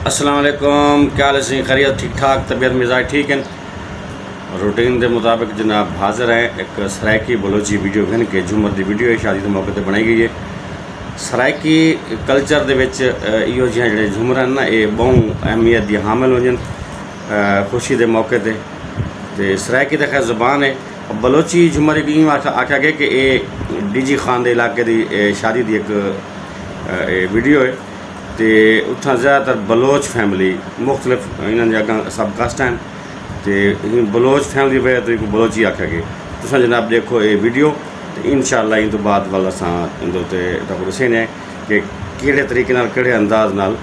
अस्सलाम वालेकुम, क्या हाल है? खैरियत, ठीक ठाक, तबीयत मिजाज ठीक है। रूटीन के मुताबिक जनाब हाज़िर हैं एक सराइकी बलोची वीडियो घन के झूमर की वीडियो है, शादी के मौके पर बनाई गई है। सराइकी कल्चर दे विच इहो जिहा जिहड़े झूमर हैं ना, ये बहु अहमियत दी हामिल होंजन खुशी के मौके पर। तो सराइकी तो खैर ज़बान है, बलोची झूमर एक इं आख्या गया कि ये डीजी खान के इलाके की शादी की एक वीडियो है। तो उत्थां ज़्यादातर बलोच फैमिली मुख्तलिफ इन्होंने अगर सब कास्ट हैं, तो बलोच फैमिली वजह तो बलोची आख्या गया। तुम जनाब देखो ये वीडियो, तो इंशाअल्लाह इन तो बाद वाल अस इन दसेने कि किहड़े तरीके नाल किहड़े अंदाज नाल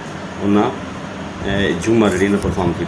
उन्हें झूमर जी परफॉर्म की।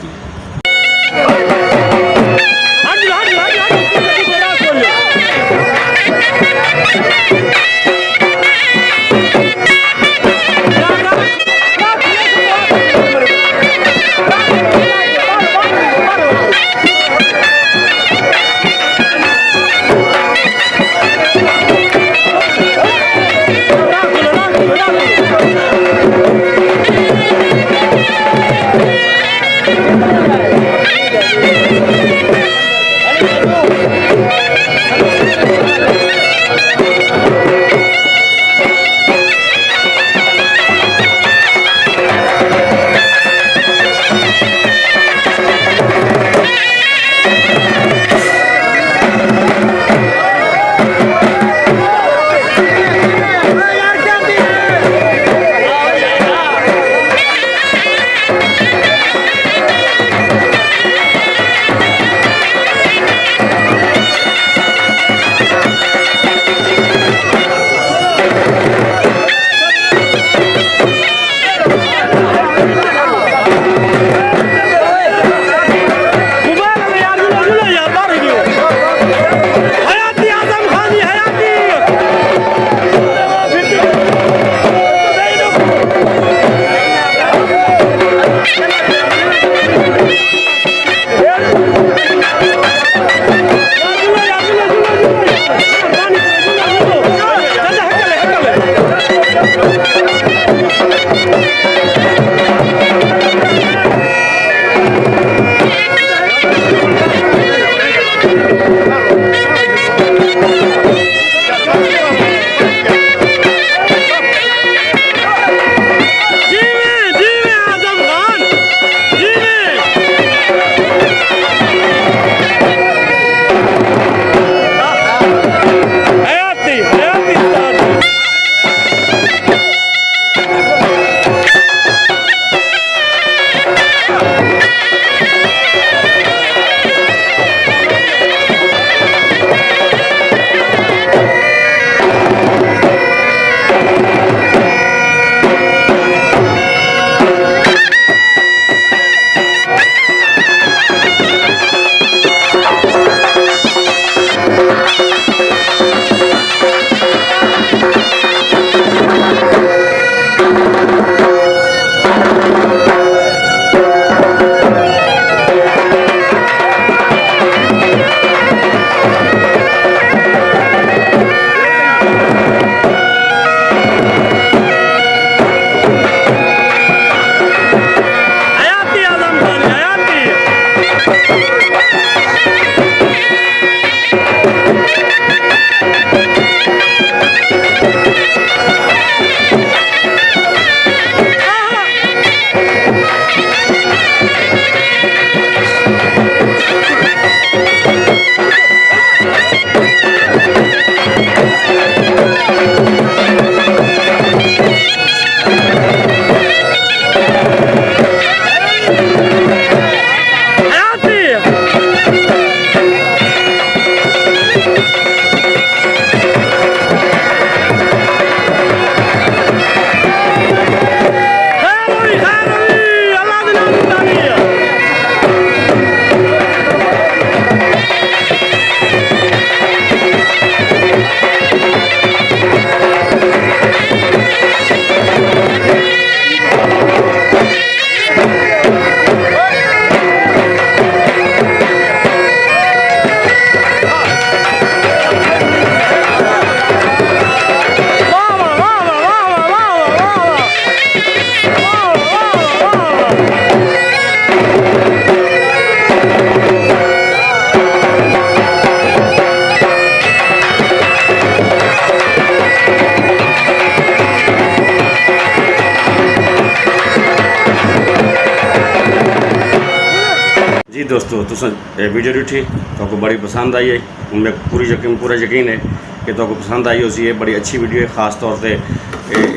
दोस्तों तुम वीडियो ॾिठी तो बड़ी पसंद आई है, उनमें पूरा यकीन है कि तो पसंद आई उसी है। बड़ी अच्छी वीडियो है, ख़ास तौर से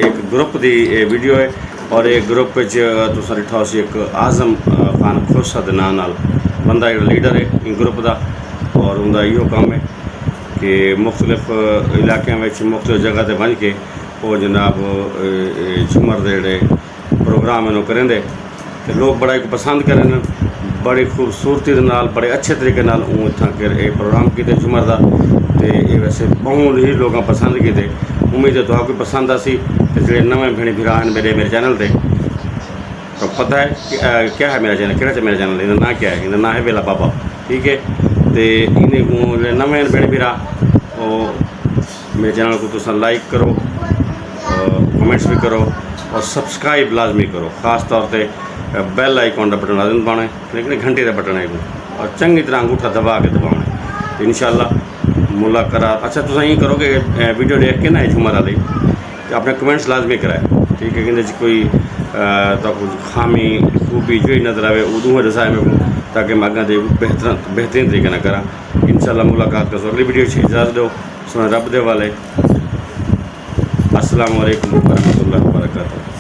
एक ग्रुप की वीडियो है और एक ग्रुप तुम डिठा उसी एक आज़म खान खोसा के नाम नाल बंदा जो लीडर है इन ग्रुप का, और उनका यो काम है कि मुख्तलिफ इलाकों में मुख्तलिफ जगह पर बन के वो जनाब झूमर के जोड़े प्रोग्राम इन्हों करेंदे तो लोग बड़ा एक पसंद करें, बड़ी खूबसूरती के नाल बड़े अच्छे तरीके नाल इतना प्रोग्राम किए झूमर का, तो ये वैसे बहुत ही लोग पसंद किए। उम्मीद है तो पसंद आसी। तो जो नवे भेणी भिरा हैं मेरे चैनल पर, तो पता है कि क्या है मेरा चैनल, क्या मेरा चैनल, इनका ना क्या है, इनका ना है बेला बाबा, ठीक है। तो इन्हें नवे भेणी भिरा मेरे चैनल को तुम लाइक करो, कमेंट्स भी करो और सब्सक्राइब लाजमी करो, ख़ास तौर पे बेल आइकॉन का बटन लाजमी दबाना है, लेकिन घंटे का बटन है और चंगी तरह अंगूठा दबा के दबाना है। तो इंशाल्लाह मुलाकात। अच्छा तुम ये करो कि वीडियो देख के ना झूमर वाली तो अपने कमेंट्स लाजमी कराए, ठीक है। कि कोई तो कुछ खामी खूबी जो ही नजर आए उदू दसाए मेरे को, ताकि मैं अगर बेहतरीन तरीके ना करा। इंशाल्लाह मुलाकात कर। अगली वीडियो इजाज़त दो, सुना रब दे वाले। अस्सलाम वालेकुम व रहमतुल्लाहि व बरकातहू।